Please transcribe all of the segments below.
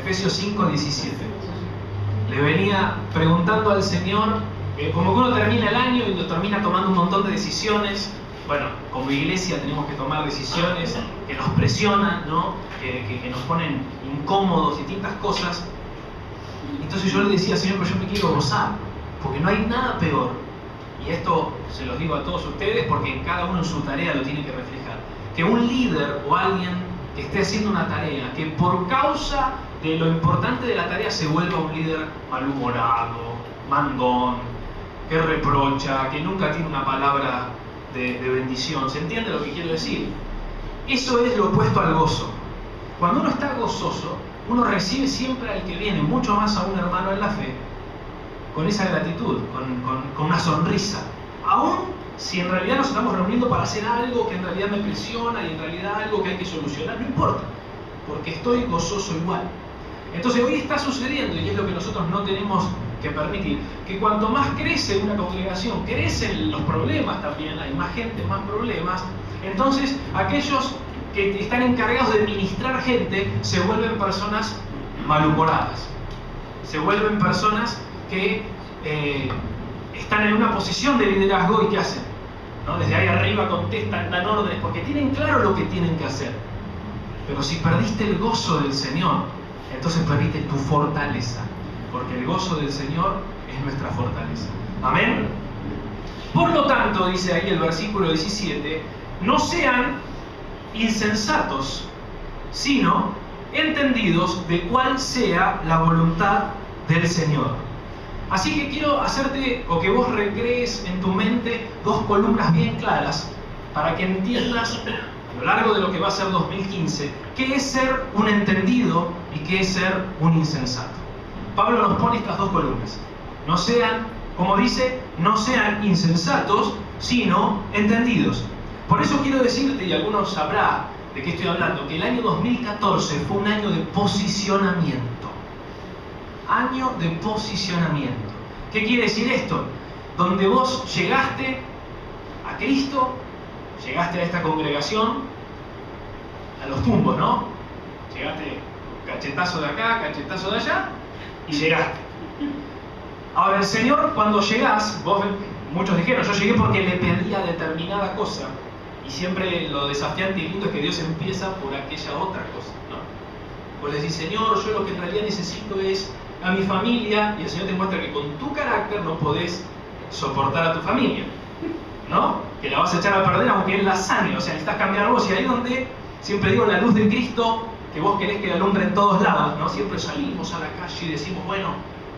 Efesios 5:17. Le venía preguntando al Señor, como que uno termina el año y lo termina tomando un montón de decisiones. Bueno, como iglesia tenemos que tomar decisiones que nos presionan, ¿no? que nos ponen incómodos, distintas cosas. Entonces yo le decía, Señor, pero yo me quiero gozar, porque no hay nada peor. Y esto se los digo a todos ustedes porque cada uno en su tarea lo tiene que reflejar. Que un líder o alguien que esté haciendo una tarea, que por causa de lo importante de la tarea se vuelva un líder malhumorado, mandón, que reprocha, que nunca tiene una palabra de bendición. ¿Se entiende lo que quiero decir? Eso es lo opuesto al gozo. Cuando uno está gozoso, uno recibe siempre al que viene, mucho más a un hermano en la fe, con esa gratitud, con una sonrisa. Aún si en realidad nos estamos reuniendo para hacer algo que en realidad me presiona y en realidad algo que hay que solucionar, no importa, porque estoy gozoso igual. Entonces hoy está sucediendo, y es lo que nosotros no tenemos que permitir, que cuanto más crece una congregación, crecen los problemas también, hay más gente, más problemas, entonces aquellos que están encargados de ministrar gente se vuelven personas malhumoradas, se vuelven personas que están en una posición de liderazgo y ¿qué hacen? ¿No? Desde ahí arriba contestan, dan órdenes, porque tienen claro lo que tienen que hacer. Pero si perdiste el gozo del Señor, entonces perdiste tu fortaleza, porque el gozo del Señor es nuestra fortaleza. ¿Amén? Por lo tanto, dice ahí el versículo 17, no sean insensatos, sino entendidos de cuál sea la voluntad del Señor. Así que quiero hacerte, o que vos recrees en tu mente, dos columnas bien claras para que entiendas a lo largo de lo que va a ser 2015 qué es ser un entendido y qué es ser un insensato. Pablo nos pone estas dos columnas. No sean, como dice, no sean insensatos, sino entendidos. Por eso quiero decirte, y algunos sabrán de qué estoy hablando, que el año 2014 fue un año de posicionamiento. Año de posicionamiento. ¿Qué quiere decir esto? Donde vos llegaste a Cristo, llegaste a esta congregación, a los tumbos, ¿no? Llegaste cachetazo de acá, cachetazo de allá, y llegaste. Ahora el Señor, cuando llegás, muchos dijeron, yo llegué porque le pedía determinada cosa, y siempre lo desafiante y lindo es que Dios empieza por aquella otra cosa, ¿no? Vos le decís, Señor, yo lo que en realidad necesito es a mi familia, y el Señor te muestra que con tu carácter no podés soportar a tu familia, ¿no? Que la vas a echar a perder aunque Él la sane, o sea, necesitas cambiar vos, y ahí donde siempre digo la luz de Cristo, que vos querés que la alumbre en todos lados, ¿no? Siempre salimos a la calle y decimos, bueno,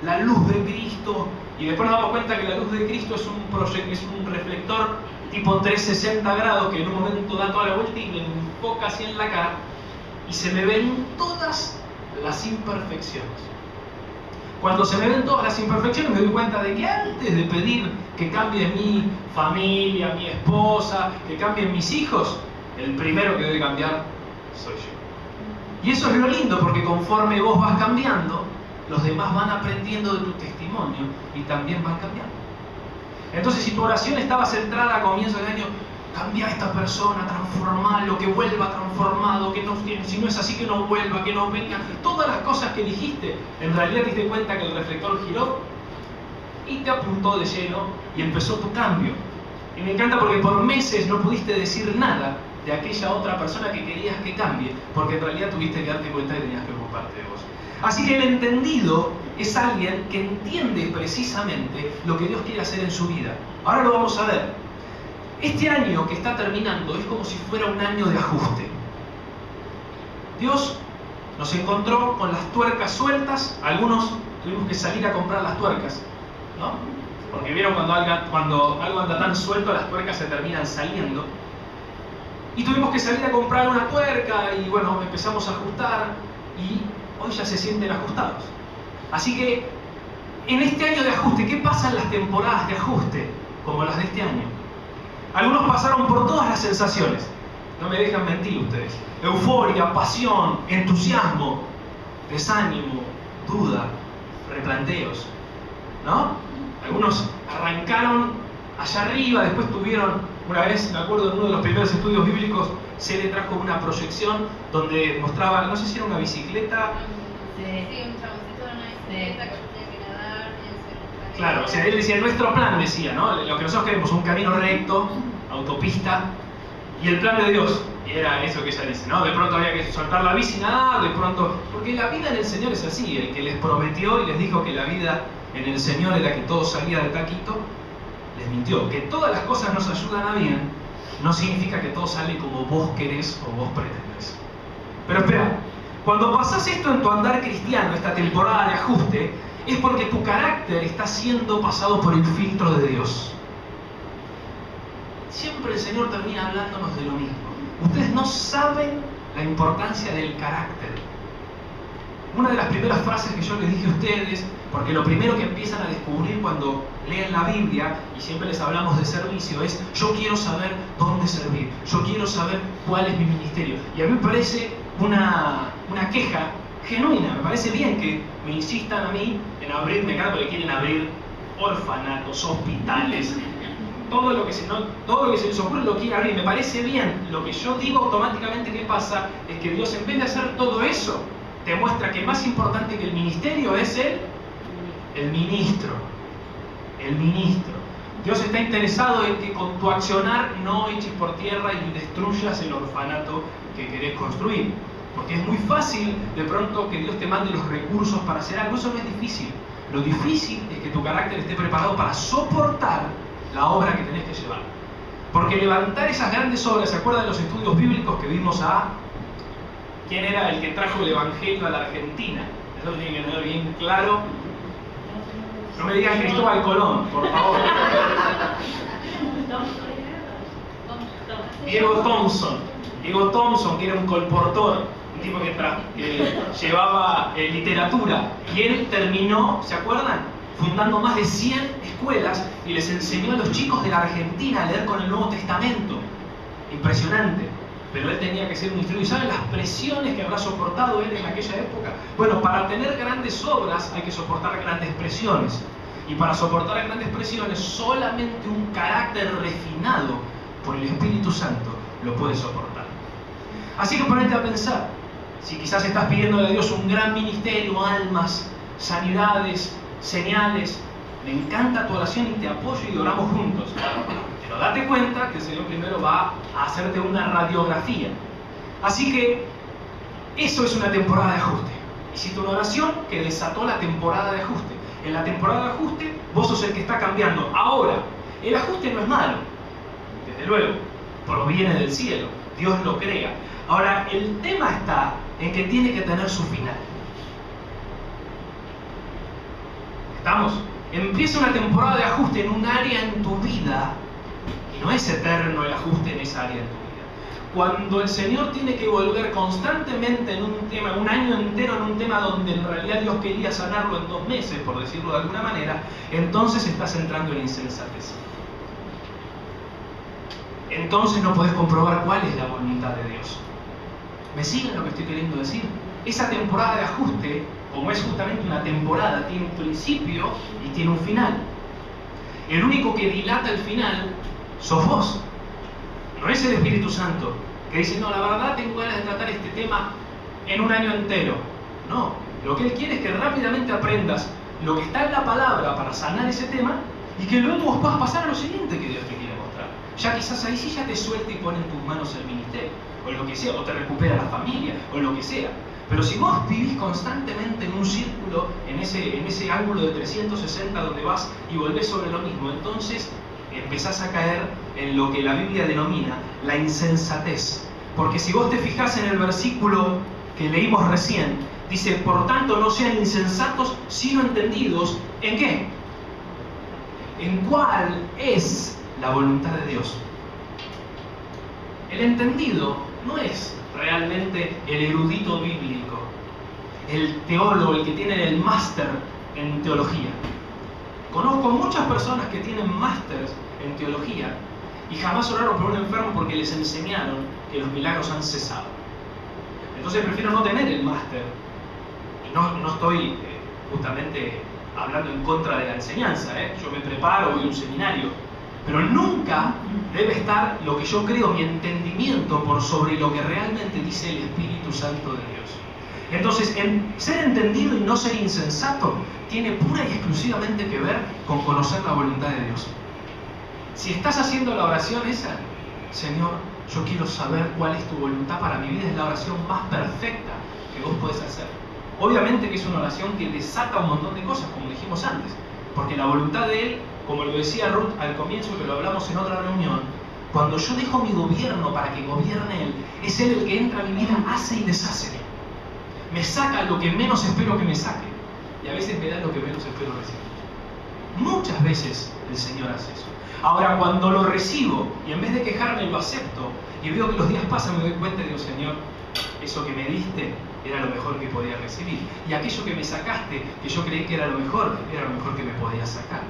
la luz de Cristo, y después nos damos cuenta que la luz de Cristo es un reflector tipo 360 grados que en un momento da toda la vuelta y me enfoca así en la cara, y se me ven todas las imperfecciones. Cuando se me ven todas las imperfecciones me doy cuenta de que antes de pedir que cambie mi familia, mi esposa, que cambien mis hijos, el primero que debe cambiar soy yo. Y eso es lo lindo, porque conforme vos vas cambiando, los demás van aprendiendo de tu testimonio y también van cambiando. Entonces, si tu oración estaba centrada a comienzo del año, cambia a esta persona, transformalo, que vuelva transformado, que si no es así, que no vuelva, que no venga. Todas las cosas que dijiste, en realidad te diste cuenta que el reflector giró y te apuntó de lleno y empezó tu cambio. Y me encanta porque por meses no pudiste decir nada de aquella otra persona que querías que cambie, porque en realidad tuviste que darte cuenta que tenías que ocuparte de vos. Así que el entendido es alguien que entiende precisamente lo que Dios quiere hacer en su vida. Ahora lo vamos a ver. Este año que está terminando es como si fuera un año de ajuste. Dios nos encontró con las tuercas sueltas, algunos tuvimos que salir a comprar las tuercas, ¿no? Porque vieron cuando algo anda tan suelto, las tuercas se terminan saliendo. Y tuvimos que salir a comprar una tuerca y bueno, empezamos a ajustar y hoy ya se sienten ajustados. Así que en este año de ajuste, ¿qué pasa en las temporadas de ajuste como las de este año? Algunos pasaron por todas las sensaciones, no me dejan mentir ustedes. Euforia, pasión, entusiasmo, desánimo, duda, replanteos, ¿no? Algunos arrancaron allá arriba, después tuvieron, una vez, me acuerdo, en uno de los primeros estudios bíblicos, se le trajo una proyección donde mostraba, no sé si era una bicicleta Sí, un chaboncito de una bicicleta que yo tenía que nadar y él se enojaba. Claro, o sea, él decía, nuestro plan, decía, ¿no? Lo que nosotros queremos, un camino recto, autopista, y el plan de Dios, y era eso que ella dice, ¿no? De pronto había que soltar la bici, nada, de pronto, porque la vida en el Señor es así, el que les prometió y les dijo que la vida en el Señor era que todo salía de taquito, les mintió. Que todas las cosas nos ayudan a bien, no significa que todo sale como vos querés o vos pretendés. Pero espera, cuando pasás esto en tu andar cristiano, esta temporada de ajuste, es porque tu carácter está siendo pasado por el filtro de Dios. Siempre el Señor termina hablándonos de lo mismo. Ustedes no saben la importancia del carácter. Una de las primeras frases que yo les dije a ustedes, porque lo primero que empiezan a descubrir cuando leen la Biblia, y siempre les hablamos de servicio, es yo quiero saber dónde servir, yo quiero saber cuál es mi ministerio. Y a mí me parece una queja genuina, me parece bien que me insistan a mí en abrir, me encanta porque quieren abrir orfanatos, hospitales, todo lo que se les ocurre lo quiere abrir, me parece bien. Lo que yo digo automáticamente que pasa es que Dios, en vez de hacer todo eso, te muestra que más importante que el ministerio es el ministro. El ministro. Dios está interesado en que con tu accionar no eches por tierra y destruyas el orfanato que querés construir. Porque es muy fácil de pronto que Dios te mande los recursos para hacer algo. Eso no es difícil. Lo difícil es que tu carácter esté preparado para soportar la obra que tenés que llevar. Porque levantar esas grandes obras, ¿se acuerdan de los estudios bíblicos que vimos a quién era el que trajo el Evangelio a la Argentina? Eso lo tienen que tener bien claro. No me digan Cristóbal Colón, por favor. Diego Thompson, que era un colportor, un tipo que llevaba literatura. Y él terminó, ¿se acuerdan? Fundando más de 100 escuelas y les enseñó a los chicos de la Argentina a leer con el Nuevo Testamento. Impresionante. Pero él tenía que ser un instruido. ¿Y saben las presiones que habrá soportado él en aquella época? Bueno, para tener grandes obras hay que soportar grandes presiones. Y para soportar grandes presiones, solamente un carácter refinado por el Espíritu Santo lo puede soportar. Así que ponete a pensar, si quizás estás pidiendo a Dios un gran ministerio, almas, sanidades, señales, me encanta tu oración y te apoyo y oramos juntos. Pero date cuenta que el Señor primero va a hacerte una radiografía. Así que eso es una temporada de ajuste. Hiciste una oración que desató la temporada de ajuste. En la temporada de ajuste vos sos el que está cambiando. Ahora, el ajuste no es malo. Desde luego, proviene del cielo. Dios lo crea. Ahora, el tema está en que tiene que tener su final. ¿Estamos? Empieza una temporada de ajuste en un área en tu vida y no es eterno el ajuste en esa área en tu vida. Cuando el Señor tiene que volver constantemente en un tema, un año entero en un tema donde en realidad Dios quería sanarlo en 2 meses, por decirlo de alguna manera, entonces estás entrando en insensatez. Entonces no podés comprobar cuál es la voluntad de Dios. ¿Me siguen lo que estoy queriendo decir? Esa temporada de ajuste, como es justamente una temporada, tiene un principio y tiene un final. El único que dilata el final sos vos. No es el Espíritu Santo, que dice, no, la verdad tengo ganas de tratar este tema en un año entero. No, lo que Él quiere es que rápidamente aprendas lo que está en la palabra para sanar ese tema y que luego vos puedas pasar a lo siguiente que Dios te quiere mostrar. Ya quizás ahí sí ya te suelta y pone en tus manos el ministerio, o lo que sea, o te recupera la familia, o lo que sea. Pero si vos vivís constantemente en un círculo, en ese ángulo de 360 donde vas y volvés sobre lo mismo, entonces empezás a caer en lo que la Biblia denomina la insensatez. Porque si vos te fijás en el versículo que leímos recién, dice, por tanto no sean insensatos, sino entendidos. ¿En qué? ¿En cuál es la voluntad de Dios? El entendido no es realmente el erudito bíblico, el teólogo, el que tiene el máster en teología. Conozco muchas personas que tienen másters en teología y jamás oraron por un enfermo porque les enseñaron que los milagros han cesado. Entonces prefiero no tener el máster. Y no estoy justamente hablando en contra de la enseñanza, yo me preparo, voy a un seminario, pero nunca debe estar lo que yo creo, mi entendimiento, por sobre lo que realmente dice el Espíritu Santo de Dios. Entonces, ser entendido y no ser insensato tiene pura y exclusivamente que ver con conocer la voluntad de Dios. Si estás haciendo la oración esa, Señor, yo quiero saber cuál es tu voluntad para mi vida, es la oración más perfecta que vos podés hacer. Obviamente que es una oración que desata un montón de cosas, como dijimos antes, porque la voluntad de Él, como lo decía Ruth al comienzo, que lo hablamos en otra reunión, cuando yo dejo mi gobierno para que gobierne Él, es Él el que entra a mi vida, hace y deshace. Me saca lo que menos espero que me saque, y a veces me da lo que menos espero recibir. Muchas veces el Señor hace eso. Ahora, cuando lo recibo y en vez de quejarme lo acepto y veo que los días pasan, me doy cuenta y digo, Señor, eso que me diste era lo mejor que podía recibir, y aquello que me sacaste, que yo creí que era lo mejor que me podía sacar.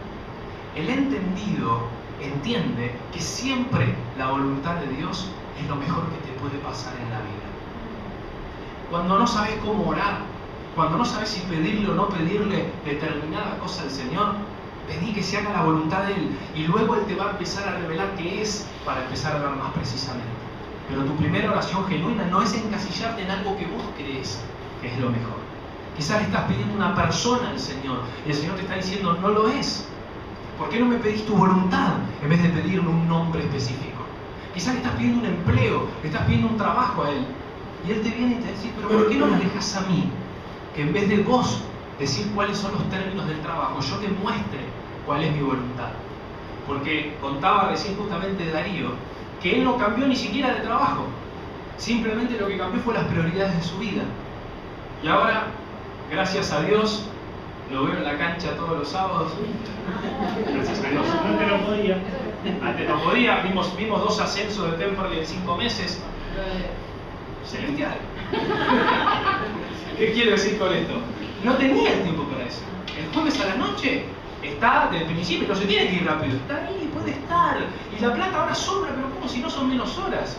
El entendido entiende que siempre la voluntad de Dios es lo mejor que te puede pasar en la vida. Cuando no sabes cómo orar, cuando no sabes si pedirle o no pedirle determinada cosa al Señor, pedí que se haga la voluntad de Él, y luego Él te va a empezar a revelar qué es para empezar a orar más precisamente. Pero tu primera oración genuina no es encasillarte en algo que vos crees que es lo mejor. Quizás le estás pidiendo una persona al Señor y el Señor te está diciendo, no lo es. ¿Por qué no me pedís tu voluntad en vez de pedirle un nombre específico? Quizás le estás pidiendo un empleo, le estás pidiendo un trabajo a Él, y Él te viene y te dice, pero ¿por qué no me dejas a mí? Que en vez de vos decir cuáles son los términos del trabajo, yo te muestre cuál es mi voluntad. Porque contaba recién justamente Darío que él no cambió ni siquiera de trabajo, simplemente lo que cambió fue las prioridades de su vida. Y ahora, gracias a Dios, lo veo en la cancha todos los sábados. Gracias a Dios. Antes no podía. Antes no podía. Vimos 2 ascensos de Temperley en 5 meses. Celestial. ¿Qué quiero decir con esto? No tenía el tiempo para eso. El jueves a la noche está desde el principio, no se tiene que ir rápido. Está ahí, puede estar. Y la plata ahora sobra, pero ¿cómo si no son menos horas?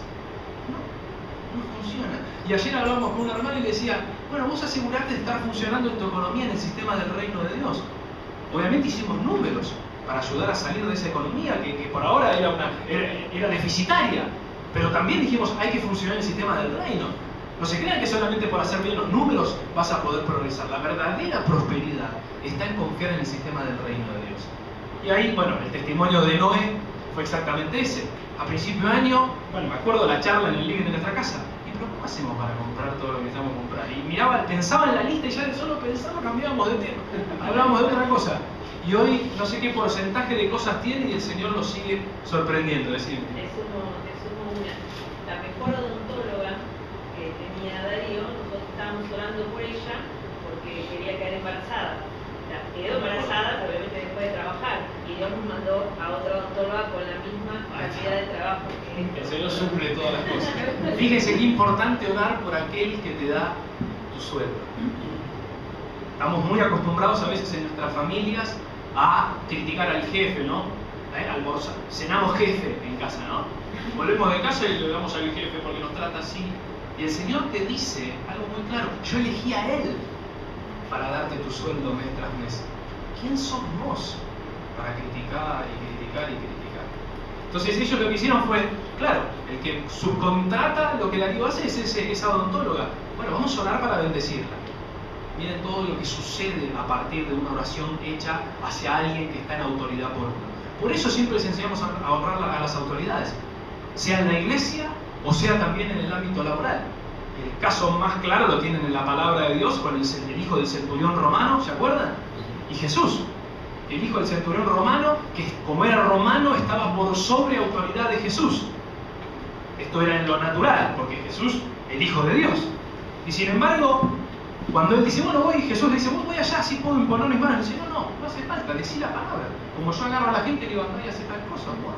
No funciona. Y ayer hablábamos con un hermano y le decía, bueno, vos asegurate de estar funcionando en tu economía en el sistema del reino de Dios. Obviamente hicimos números para ayudar a salir de esa economía que por ahora era deficitaria. Pero también dijimos, hay que funcionar en el sistema del reino. No se crean que solamente por hacer bien los números vas a poder progresar. La verdadera prosperidad está en confiar en el sistema del reino de Dios. Y ahí, bueno, el testimonio de Noé fue exactamente ese. A principio de año, bueno, me acuerdo la charla en el living de nuestra casa. ¿Y pero cómo hacemos para comprar todo lo que necesitamos comprar? Y miraba, pensaba en la lista y ya de solo pensarlo cambiábamos de tema. Hablábamos de otra cosa. Y hoy no sé qué porcentaje de cosas tiene y el Señor lo sigue sorprendiendo. Es decir, la mejor odontóloga que tenía Darío, nosotros estábamos orando por ella porque quería quedar embarazada. Quedó embarazada, obviamente después de trabajar, y Dios nos mandó a otra odontóloga con la misma cantidad de trabajo que el Señor suple todas las cosas. Fíjense qué importante orar por aquel que te da tu sueldo. Estamos muy acostumbrados a veces en nuestras familias a criticar al jefe, ¿no? Almorzar. Cenamos jefe en casa, ¿no? Volvemos de casa y le damos al jefe porque nos trata así. Y el Señor te dice algo muy claro. Yo elegí a Él para darte tu sueldo mes tras mes. ¿Quién sos vos para criticar y criticar y criticar? Entonces ellos lo que hicieron fue, claro, el que subcontrata lo que Darío hace es esa odontóloga. Bueno, vamos a orar para bendecirla. Miren todo lo que sucede a partir de una oración hecha hacia alguien que está en autoridad por uno. Por eso siempre les enseñamos a honrar a las autoridades, sea en la iglesia o sea también en el ámbito laboral. El caso más claro lo tienen en la palabra de Dios con el hijo del centurión romano, ¿se acuerdan? Y Jesús, el hijo del centurión romano, que como era romano estaba por sobre autoridad de Jesús. Esto era en lo natural, porque Jesús, el Hijo de Dios. Y sin embargo, cuando él dice, bueno, voy, Jesús le dice, vos voy allá, así puedo imponer mis manos. Dice, no hace falta, decí la palabra. Como yo agarro a la gente y digo, anda y hace tal cosa. ¡Wow!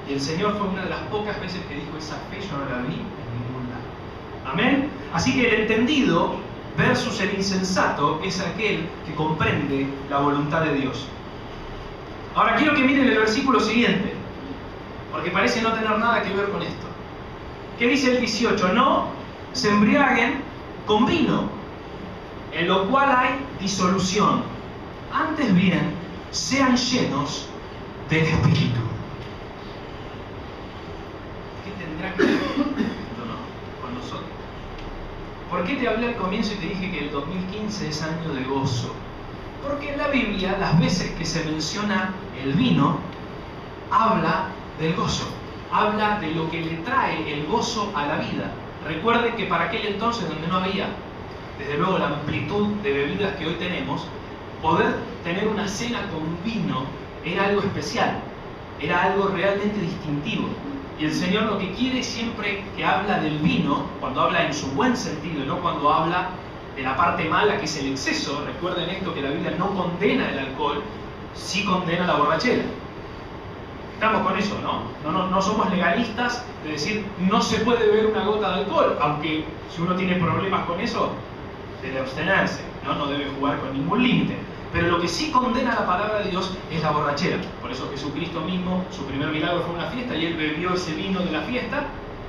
Y el Señor fue una de las pocas veces que dijo, esa fe yo no la vi en ningún lado. Amén. Así que el entendido versus el insensato es aquel que comprende la voluntad de Dios. Ahora quiero que miren el versículo siguiente, porque parece no tener nada que ver con esto. ¿Qué dice el 18? No se embriaguen con vino, en lo cual hay disolución. Antes bien, sean llenos del Espíritu. ¿Qué tendrá que ver esto, no? Con nosotros? ¿Por qué te hablé al comienzo y te dije que el 2015 es año de gozo? Porque en la Biblia, las veces que se menciona el vino, habla del gozo, habla de lo que le trae el gozo a la vida. Recuerden que para aquel entonces, donde no había, desde luego, la amplitud de bebidas que hoy tenemos, poder tener una cena con vino era algo especial, era algo realmente distintivo. Y el Señor lo que quiere siempre que habla del vino, cuando habla en su buen sentido, no cuando habla de la parte mala que es el exceso, recuerden esto, que la Biblia no condena el alcohol, sí condena la borrachera. Estamos con eso, ¿no? No somos legalistas de decir no se puede beber una gota de alcohol, aunque si uno tiene problemas con eso, debe abstenerse, no debe jugar con ningún límite. Pero lo que sí condena la palabra de Dios es la borrachera. Por eso Jesucristo mismo, su primer milagro fue una fiesta y él bebió ese vino de la fiesta,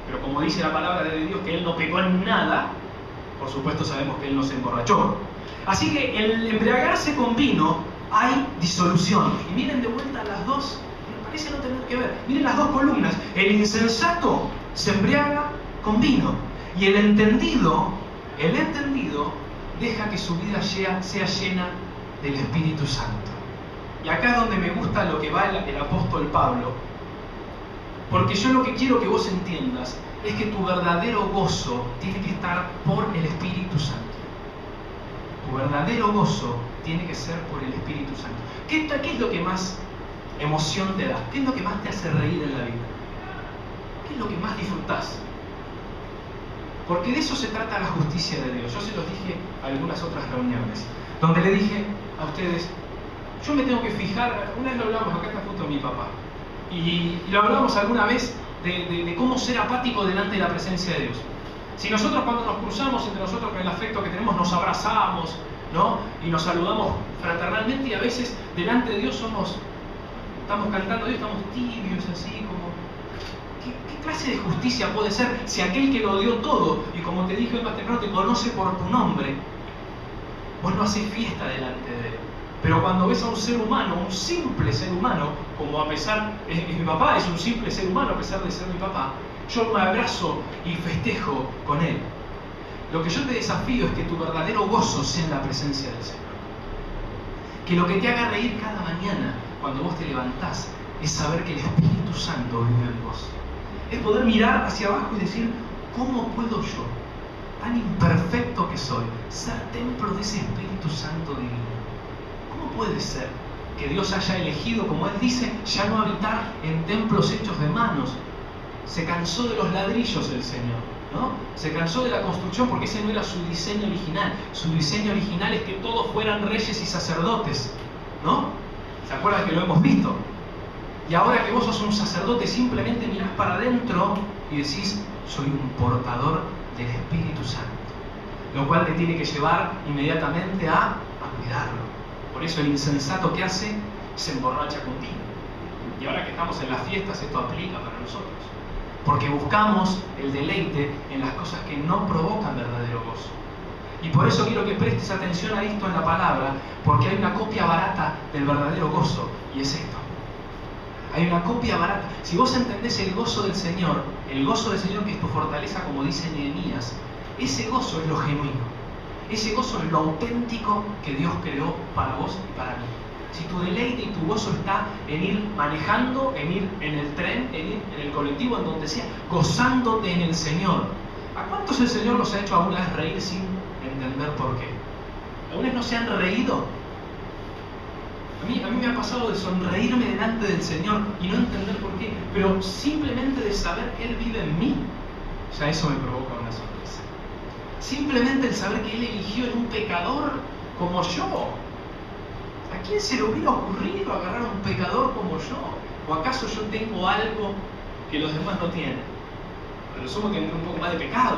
pero como dice la palabra de Dios que él no pecó en nada, por supuesto sabemos que él no se emborrachó. Así que en el embriagarse con vino hay disolución. Y miren de vuelta las dos, parece no tener que ver. Miren las dos columnas. El insensato se embriaga con vino y el entendido deja que su vida sea llena del Espíritu Santo. Y acá es donde me gusta lo que va el apóstol Pablo, porque yo lo que quiero que vos entiendas es que tu verdadero gozo tiene que estar por el Espíritu Santo. Tu verdadero gozo tiene que ser por el Espíritu Santo. ¿Qué es lo que más emoción te da? ¿Qué es lo que más te hace reír en la vida? ¿Qué es lo que más disfrutás? Porque de eso se trata la justicia de Dios. Yo se los dije a algunas otras reuniones, donde le dije a ustedes, yo me tengo que fijar, una vez lo hablamos, acá está junto a mi papá, y lo hablamos alguna vez de cómo ser apático delante de la presencia de Dios. Si nosotros cuando nos cruzamos entre nosotros con el afecto que tenemos nos abrazamos, ¿no? Y nos saludamos fraternalmente, y a veces delante de Dios estamos cantando a Dios, estamos tibios así como... ¿Qué clase de justicia puede ser si aquel que lo dio todo, y como te dije más temprano, te conoce por tu nombre, vos no haces fiesta delante de él? Pero cuando ves a un ser humano, un simple ser humano, como a pesar, mi papá es un simple ser humano a pesar de ser mi papá, yo me abrazo y festejo con él. Lo que yo te desafío es que tu verdadero gozo sea en la presencia del Señor. Que lo que te haga reír cada mañana cuando vos te levantás es saber que el Espíritu Santo vive en vos. Es poder mirar hacia abajo y decir, ¿cómo puedo yo, tan imperfecto que soy, ser templo de ese Espíritu Santo divino? ¿Cómo puede ser que Dios haya elegido, como Él dice, ya no habitar en templos hechos de manos? Se cansó de los ladrillos el Señor, ¿no? Se cansó de la construcción porque ese no era su diseño original. Su diseño original es que todos fueran reyes y sacerdotes, ¿no? ¿Se acuerdan que lo hemos visto? Y ahora que vos sos un sacerdote, simplemente mirás para adentro y decís, soy un portador del Espíritu Santo. Lo cual te tiene que llevar inmediatamente a cuidarlo. Por eso el insensato que hace se emborracha contigo. Y ahora que estamos en las fiestas, esto aplica para nosotros. Porque buscamos el deleite en las cosas que no provocan verdadero gozo. Y por eso quiero que prestes atención a esto en la palabra, porque hay una copia barata del verdadero gozo, y es esto. Hay una copia barata. Si vos entendés el gozo del Señor que es tu fortaleza, como dice Nehemías, ese gozo es lo genuino. Ese gozo es lo auténtico que Dios creó para vos y para mí. Si tu deleite y tu gozo está en ir manejando, en ir en el tren, en ir en el colectivo, en donde sea, gozándote en el Señor. ¿A cuántos el Señor los ha hecho alguna vez reír sin entender por qué? ¿Alguna vez no se han reído? A mí me ha pasado de sonreírme delante del Señor y no entender por qué, pero simplemente de saber que Él vive en mí, ya eso me provoca una sonrisa. Simplemente el saber que Él eligió en un pecador como yo. ¿A quién se le hubiera ocurrido agarrar a un pecador como yo? ¿O acaso yo tengo algo que los demás no tienen? Pero sumo que un poco más de pecado.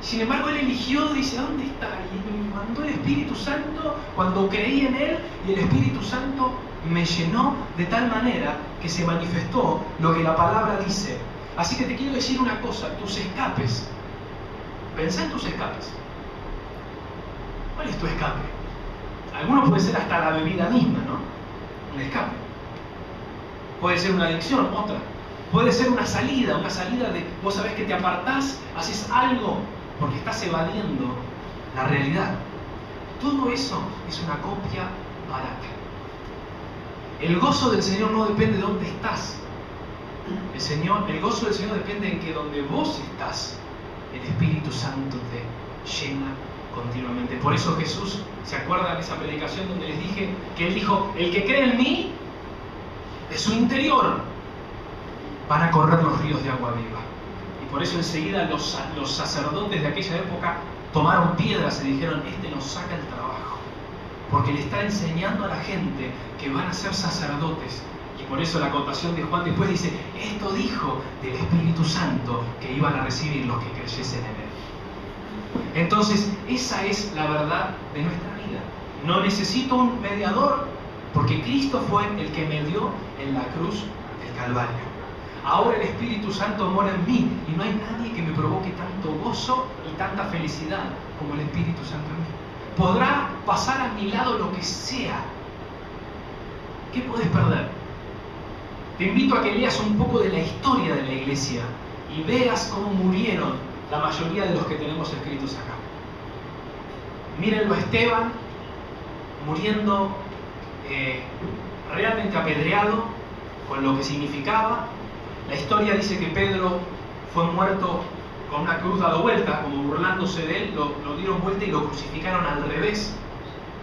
Sin embargo, Él eligió, dice, ¿dónde está? Y me mandó el Espíritu Santo cuando creí en Él, y el Espíritu Santo me llenó de tal manera que se manifestó lo que la palabra dice. Así que te quiero decir una cosa, tus escapes. Pensá en tus escapes. ¿Cuál es tu escape? Alguno puede ser hasta la bebida misma, ¿no? Un escape. Puede ser una adicción, otra. Puede ser una salida de, vos sabés que te apartás, haces algo porque estás evadiendo la realidad. Todo eso es una copia barata. El gozo del Señor no depende de dónde estás. El gozo del Señor depende de que donde vos estás, el Espíritu Santo te llena continuamente. Por eso Jesús, ¿se acuerdan de esa predicación donde les dije que Él dijo, el que cree en mí, de su interior van a correr los ríos de agua viva? Y por eso enseguida los sacerdotes de aquella época tomaron piedras y dijeron, este nos saca el trabajo, porque le está enseñando a la gente que van a ser sacerdotes. Y por eso la acotación de Juan después dice, esto dijo del Espíritu Santo que iban a recibir los que creyesen en Él. Entonces, esa es la verdad de nuestra vida. No necesito un mediador, porque Cristo fue el que me dio en la cruz del Calvario. Ahora el Espíritu Santo mora en mí y no hay nadie que me provoque tanto gozo y tanta felicidad como el Espíritu Santo en mí. Podrá pasar a mi lado lo que sea. ¿Qué puedes perder? Te invito a que leas un poco de la historia de la iglesia y veas cómo murieron la mayoría de los que tenemos escritos acá. Mírenlo a Esteban, muriendo realmente apedreado, con lo que significaba. La historia dice que Pedro fue muerto con una cruz dado vuelta, como burlándose de él, lo dieron vuelta y lo crucificaron al revés,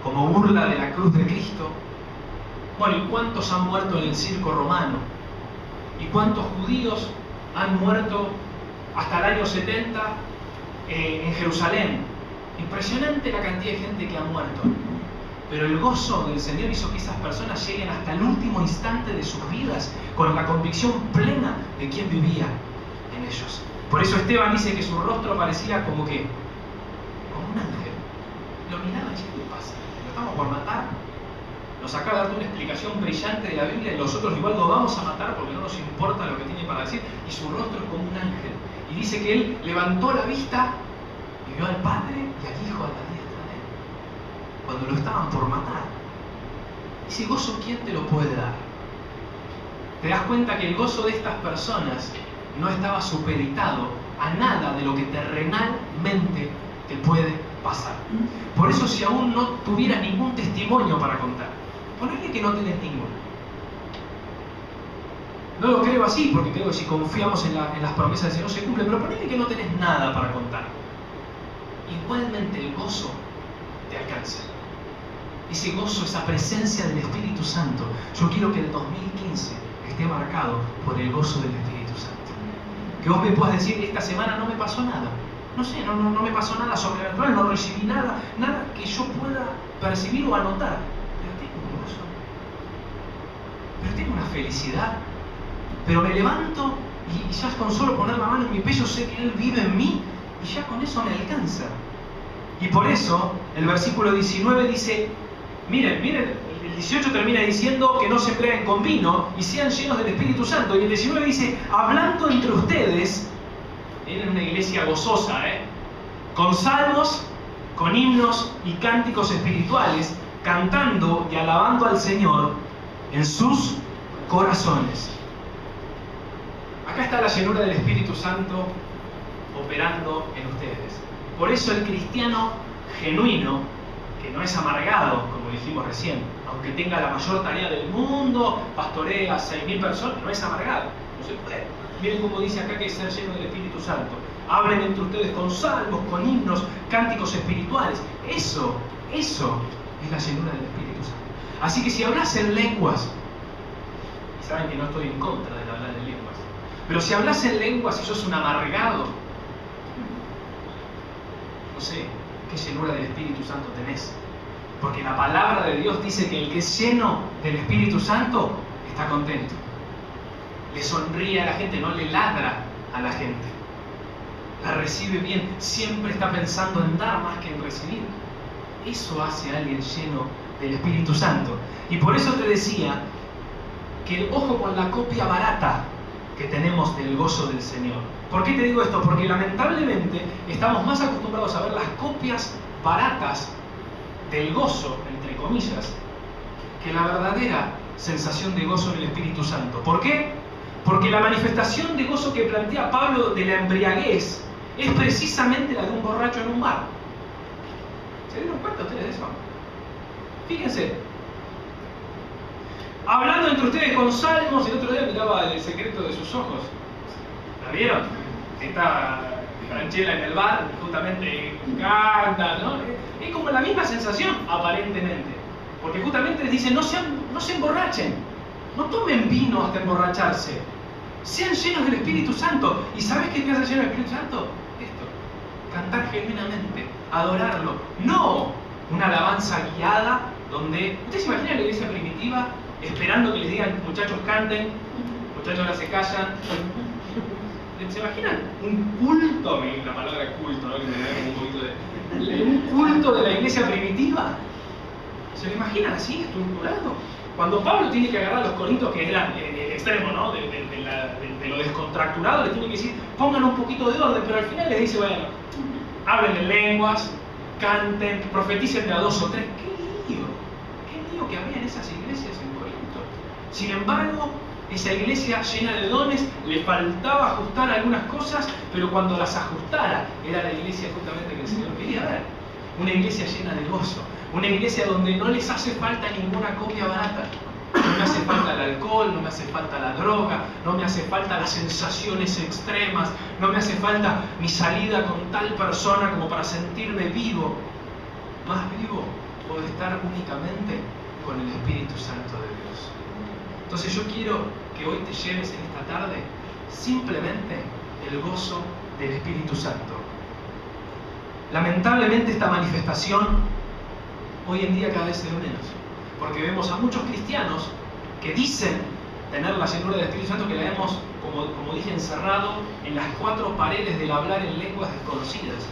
como burla de la cruz de Cristo. Bueno, ¿y cuántos han muerto en el circo romano? ¿Y cuántos judíos han muerto hasta el año 70 en Jerusalén? Impresionante la cantidad de gente que ha muerto. Pero el gozo del Señor hizo que esas personas lleguen hasta el último instante de sus vidas con la convicción plena de quién vivía en ellos. Por eso Esteban dice que su rostro parecía como que, como un ángel. Lo miraba y decía, ¿qué pasa? ¿Lo estamos por matar? Nos acaba de dar una explicación brillante de la Biblia y nosotros igual lo vamos a matar porque no nos importa lo que tiene para decir. Y su rostro es como un ángel. Y dice que él levantó la vista y vio al Padre y al Hijo a la diestra de él, cuando lo estaban por matar. Ese gozo, ¿quién te lo puede dar? Te das cuenta que el gozo de estas personas no estaba supeditado a nada de lo que terrenalmente te puede pasar. Por eso, si aún no tuvieras ningún testimonio para contar, ponele que no tenés ninguno. No lo creo así, porque creo que si confiamos en las promesas del Señor se cumplen, pero ponele que no tenés nada para contar. Igualmente el gozo te alcanza. Ese gozo, esa presencia del Espíritu Santo. Yo quiero que el 2015 esté marcado por el gozo del Espíritu Santo. Que vos me puedas decir, esta semana no me pasó nada. No sé, no me pasó nada sobrenatural, no recibí nada que yo pueda percibir o anotar. Pero tengo un gozo. Pero tengo una felicidad. Pero me levanto y ya con solo poner la mano en mi pecho sé que Él vive en mí y ya con eso me alcanza. Y por eso el versículo 19 dice, miren, el 18 termina diciendo que no se embriaguen con vino y sean llenos del Espíritu Santo. Y el 19 dice, hablando entre ustedes, en una iglesia gozosa, con salmos, con himnos y cánticos espirituales, cantando y alabando al Señor en sus corazones. Acá está la llenura del Espíritu Santo operando en ustedes. Por eso el cristiano genuino, que no es amargado, como dijimos recién, aunque tenga la mayor tarea del mundo, pastorea a 6.000 personas, no es amargado, no se puede. Miren cómo dice acá que es ser lleno del Espíritu Santo. Hablen entre ustedes con salmos, con himnos, cánticos espirituales. Eso es la llenura del Espíritu Santo. Así que si hablas en lenguas, y saben que no estoy en contra de hablar en lenguas, pero si hablas en lenguas y sos un amargado, no sé qué llenura del Espíritu Santo tenés. Porque la palabra de Dios dice que el que es lleno del Espíritu Santo está contento. Le sonríe a la gente, no le ladra a la gente. La recibe bien, siempre está pensando en dar más que en recibir. Eso hace a alguien lleno del Espíritu Santo. Y por eso te decía que ojo con la copia barata que tenemos del gozo del Señor. ¿Por qué te digo esto? Porque lamentablemente estamos más acostumbrados a ver las copias baratas del gozo, entre comillas, que la verdadera sensación de gozo en el Espíritu Santo. ¿Por qué? Porque la manifestación de gozo que plantea Pablo de la embriaguez es precisamente la de un borracho en un bar. ¿Se dieron cuenta ustedes de eso? Fíjense. Hablando entre ustedes con salmos, el otro día miraba El secreto de sus ojos. ¿La vieron? Está Franchella en el bar, justamente canta, ¿no? Es como la misma sensación, aparentemente. Porque justamente les dice, no se emborrachen, no tomen vino hasta emborracharse. Sean llenos del Espíritu Santo. ¿Y sabes qué te hace lleno del Espíritu Santo? Esto, cantar genuinamente, adorarlo. No una alabanza guiada donde... ¿Ustedes se imaginan la iglesia primitiva esperando que les digan, muchachos canten, muchachos ahora se callan? ¿Se imaginan un culto? La palabra culto, ¿no? Que me da un poquito de... Un culto de la iglesia primitiva. ¿Se lo imaginan así, estructurado? Cuando Pablo tiene que agarrar a los corintios, que eran el extremo, ¿no? de lo descontracturado, les tiene que decir, pongan un poquito de orden, pero al final les dice, bueno, hablen en lenguas, canten, profeticen de a 2 o 3. ¡Qué lío que había en esas iglesias en Corinto! Sin embargo, esa iglesia llena de dones, le faltaba ajustar algunas cosas, pero cuando las ajustara, era la iglesia justamente que el Señor quería ver. Una iglesia llena de gozo, una iglesia donde no les hace falta ninguna copia barata. No me hace falta el alcohol, no me hace falta la droga, no me hace falta las sensaciones extremas, no me hace falta mi salida con tal persona como para sentirme vivo. Más vivo puedo estar únicamente con el Espíritu Santo de Dios. Entonces yo quiero que hoy te lleves en esta tarde simplemente el gozo del Espíritu Santo. Lamentablemente esta manifestación hoy en día cada vez se ve menos, porque vemos a muchos cristianos que dicen tener la llenura del Espíritu Santo, que la hemos, como dije, encerrado en las 4 paredes del hablar en lenguas desconocidas.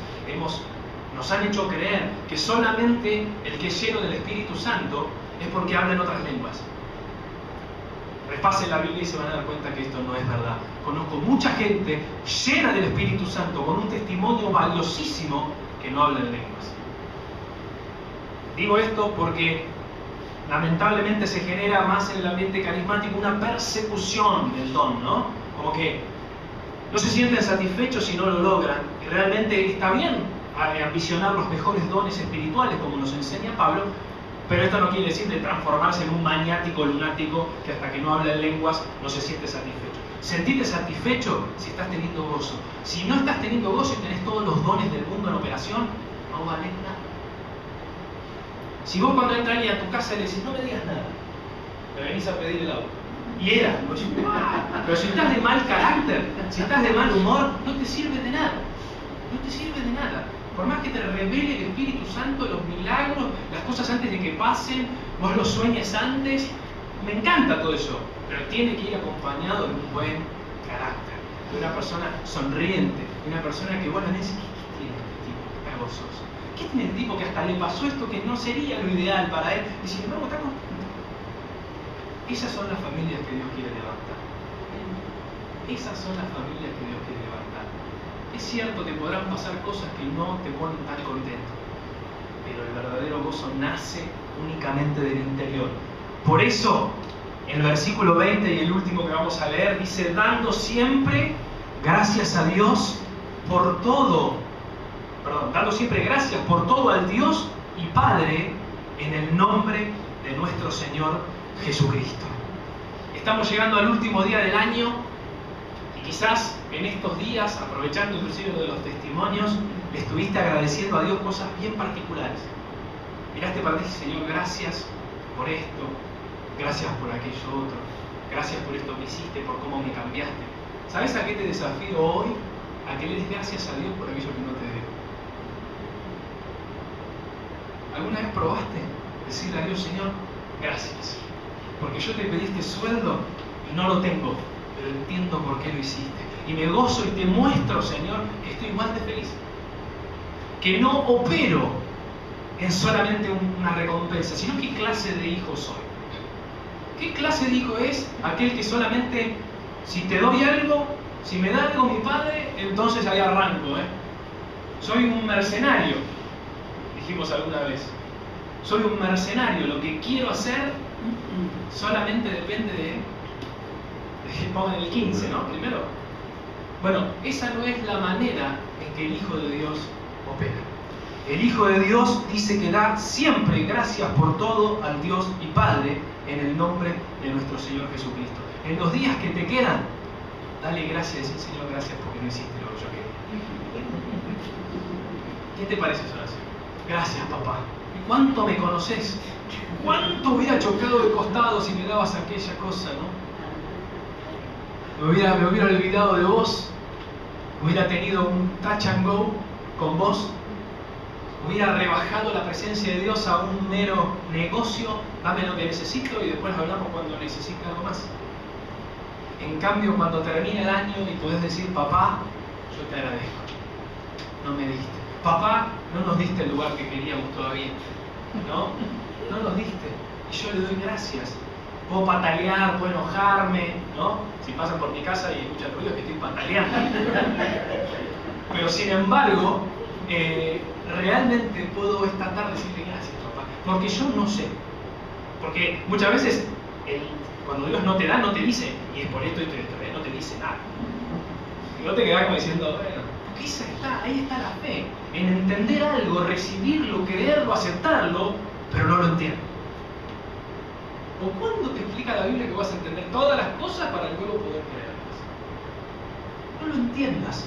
Nos han hecho creer que solamente el que es lleno del Espíritu Santo es porque habla en otras lenguas. Repasen la Biblia y se van a dar cuenta que esto no es verdad. Conozco mucha gente llena del Espíritu Santo con un testimonio valiosísimo que no habla en lenguas. Digo esto porque lamentablemente se genera más en el ambiente carismático una persecución del don, ¿no? Como que no se sienten satisfechos si no lo logran. Y realmente está bien ambicionar los mejores dones espirituales, como nos enseña Pablo, pero esto no quiere decir de transformarse en un maniático lunático que hasta que no habla en lenguas no se siente satisfecho. Sentirte satisfecho si estás teniendo gozo. Si no estás teniendo gozo y tenés todos los dones del mundo en operación, no vale nada. Si vos cuando entra alguien a tu casa le decís, no me digas nada, me venís a pedir el auto. Y era, pero si estás de mal carácter, si estás de mal humor, no te sirve de nada. No te sirve de nada. Por más que te revele el Espíritu Santo, los milagros, las cosas antes de que pasen, vos los sueñes antes, me encanta todo eso, pero tiene que ir acompañado de un buen carácter, de una persona sonriente, de una persona que vos la ves, ¿qué tiene este tipo que está gozoso? ¿Qué tiene el tipo que hasta le pasó esto que no sería lo ideal para él? Y sin embargo está contento. Esas son las familias que Dios quiere levantar. Esas son las familias que Dios quiere levantar. Es cierto que podrán pasar cosas que no te ponen tan contento, pero el verdadero gozo nace únicamente del interior. Por eso, el versículo 20 y el último que vamos a leer dice, dando siempre gracias a Dios por todo, dando siempre gracias por todo al Dios y Padre en el nombre de nuestro Señor Jesucristo. Estamos llegando al último día del año y quizás en estos días, aprovechando inclusive de los testimonios, le estuviste agradeciendo a Dios cosas bien particulares. Miraste para ti, Señor, gracias por esto, gracias por aquello otro, gracias por esto que hiciste, por cómo me cambiaste. ¿Sabes a qué te desafío hoy? A que le des gracias a Dios por aquello que no te dio. ¿Alguna vez probaste decirle a Dios, Señor, gracias? Porque yo te pedí este sueldo y no lo tengo, pero entiendo por qué lo hiciste. Y me gozo y te muestro, Señor, que estoy igual de feliz. Que no opero en solamente una recompensa, sino qué clase de hijo soy. ¿Qué clase de hijo es aquel que solamente, si te doy algo, si me da algo mi padre, entonces ahí arranco, Soy un mercenario, dijimos alguna vez. Soy un mercenario, lo que quiero hacer solamente depende de que pongan el 15, ¿no? Primero. Bueno, esa no es la manera en que el Hijo de Dios opera. El Hijo de Dios dice que da siempre gracias por todo al Dios y Padre en el nombre de nuestro Señor Jesucristo. En los días que te quedan, dale gracias y decir, Señor, gracias porque no hiciste lo que yo quería. ¿Qué te parece esa oración? Gracias, papá. ¿Cuánto me conoces? ¿Cuánto hubiera chocado de costado si me dabas aquella cosa, no? Me hubiera olvidado de vos, hubiera tenido un touch and go con vos, hubiera rebajado la presencia de Dios a un mero negocio, dame lo que necesito y después hablamos cuando necesite algo más. En cambio, cuando termine el año y podés decir, papá, yo te agradezco, no me diste. Papá, no nos diste el lugar que queríamos todavía, ¿no? No nos diste. Y yo le doy gracias. Puedo patalear, puedo enojarme, ¿no? Si pasan por mi casa y escuchan ruido es que estoy pataleando. Pero sin embargo, realmente puedo esta tarde decirle gracias, papá. Porque yo no sé. Porque muchas veces, cuando Dios no te da, no te dice, y es por esto y esto, no te dice nada. Y no te quedas como diciendo, bueno, ahí está la fe. En entender algo, recibirlo, creerlo, aceptarlo, pero no lo entiendo. ¿O cuándo te explica la Biblia que vas a entender todas las cosas para luego poder creerlas? No lo entiendas.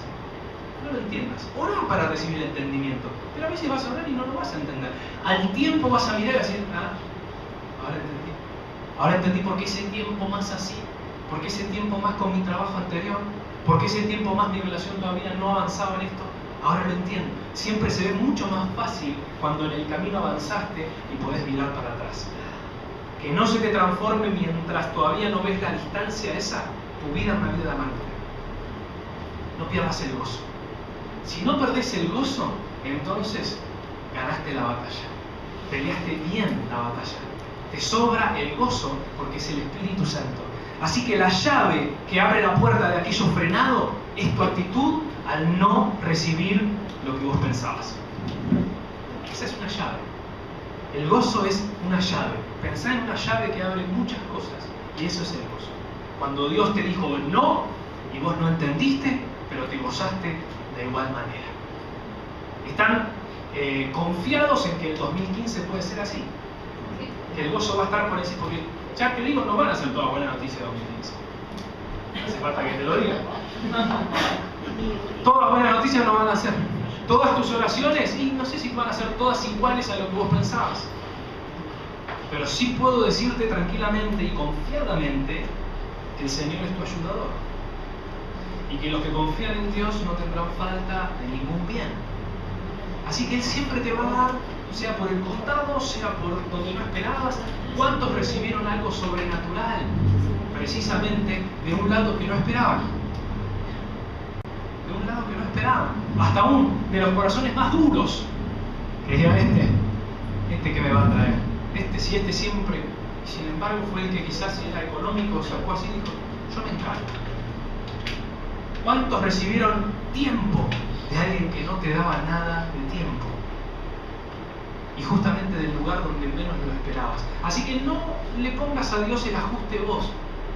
No lo entiendas. Ora para recibir entendimiento. Pero a veces vas a orar y no lo vas a entender. Al tiempo vas a mirar y decir, ahora entendí. Ahora entendí por qué ese tiempo más así. Por qué ese tiempo más con mi trabajo anterior. Por qué ese tiempo más mi relación todavía no avanzaba en esto. Ahora lo entiendo. Siempre se ve mucho más fácil cuando en el camino avanzaste y podés mirar para atrás. Que no se te transforme mientras todavía no ves la distancia esa, tu vida es una vida de amargura. No pierdas el gozo. Si no perdés el gozo, entonces ganaste la batalla. Peleaste bien la batalla. Te sobra el gozo porque es el Espíritu Santo. Así que la llave que abre la puerta de aquello frenado es tu actitud al no recibir lo que vos pensabas. Esa es una llave. El gozo es una llave. Pensá en una llave que abre muchas cosas. Y eso es el gozo. Cuando Dios te dijo no y vos no entendiste, pero te gozaste de igual manera. ¿Están confiados en que el 2015 puede ser así? Que el gozo va a estar por ese, porque ya te digo, no van a ser todas buenas noticias de 2015. No hace falta que te lo diga. Todas buenas noticias no van a ser. Todas tus oraciones, y no sé si van a ser todas iguales a lo que vos pensabas. Pero sí puedo decirte tranquilamente y confiadamente que el Señor es tu ayudador. Y que los que confían en Dios no tendrán falta de ningún bien. Así que Él siempre te va a dar, sea por el costado, sea por donde no esperabas. ¿Cuántos recibieron algo sobrenatural? Precisamente de un lado que no esperaban. De un lado que no esperaban. Hasta aún de los corazones más duros. Que digan, este que me va a traer. Si este siempre. Sin embargo fue el que quizás era económico, sacó así y dijo, yo me encargo. ¿Cuántos recibieron tiempo de alguien que no te daba nada de tiempo? Y justamente del lugar donde menos lo esperabas. Así que no le pongas a Dios el ajuste vos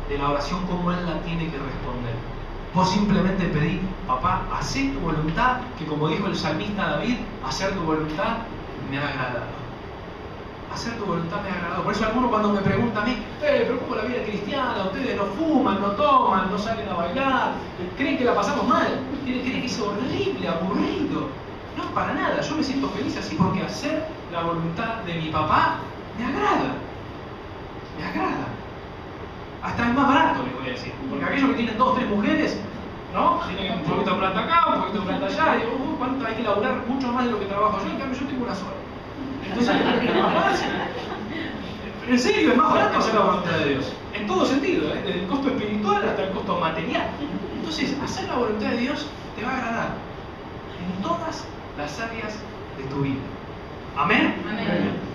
de la oración como Él la tiene que responder. Vos simplemente pedí, papá, hacé tu voluntad, que como dijo el salmista David, hacer tu voluntad me ha agradado. Hacer tu voluntad me ha agradado. Por eso algunos cuando me preguntan a mí, pero ¿cómo la vida cristiana? Ustedes no fuman, no toman, no salen a bailar, creen que la pasamos mal, creen que es horrible, aburrido. No, para nada, yo me siento feliz así porque hacer la voluntad de mi papá me agrada. Me agrada. Hasta es más barato, les voy a decir. Porque aquellos que tienen 2 o 3 mujeres, ¿no? Tienen un poquito de plata acá, un poquito de plata allá, y digo, ¿cuánto hay que laburar? Mucho más de lo que trabajo yo, en cambio yo tengo una sola. Entonces, es más fácil. En serio, es más barato hacer la voluntad de Dios. En todo sentido, desde el costo espiritual hasta el costo material. Entonces, hacer la voluntad de Dios te va a agradar en todas las áreas de tu vida. ¿Amén? Amén.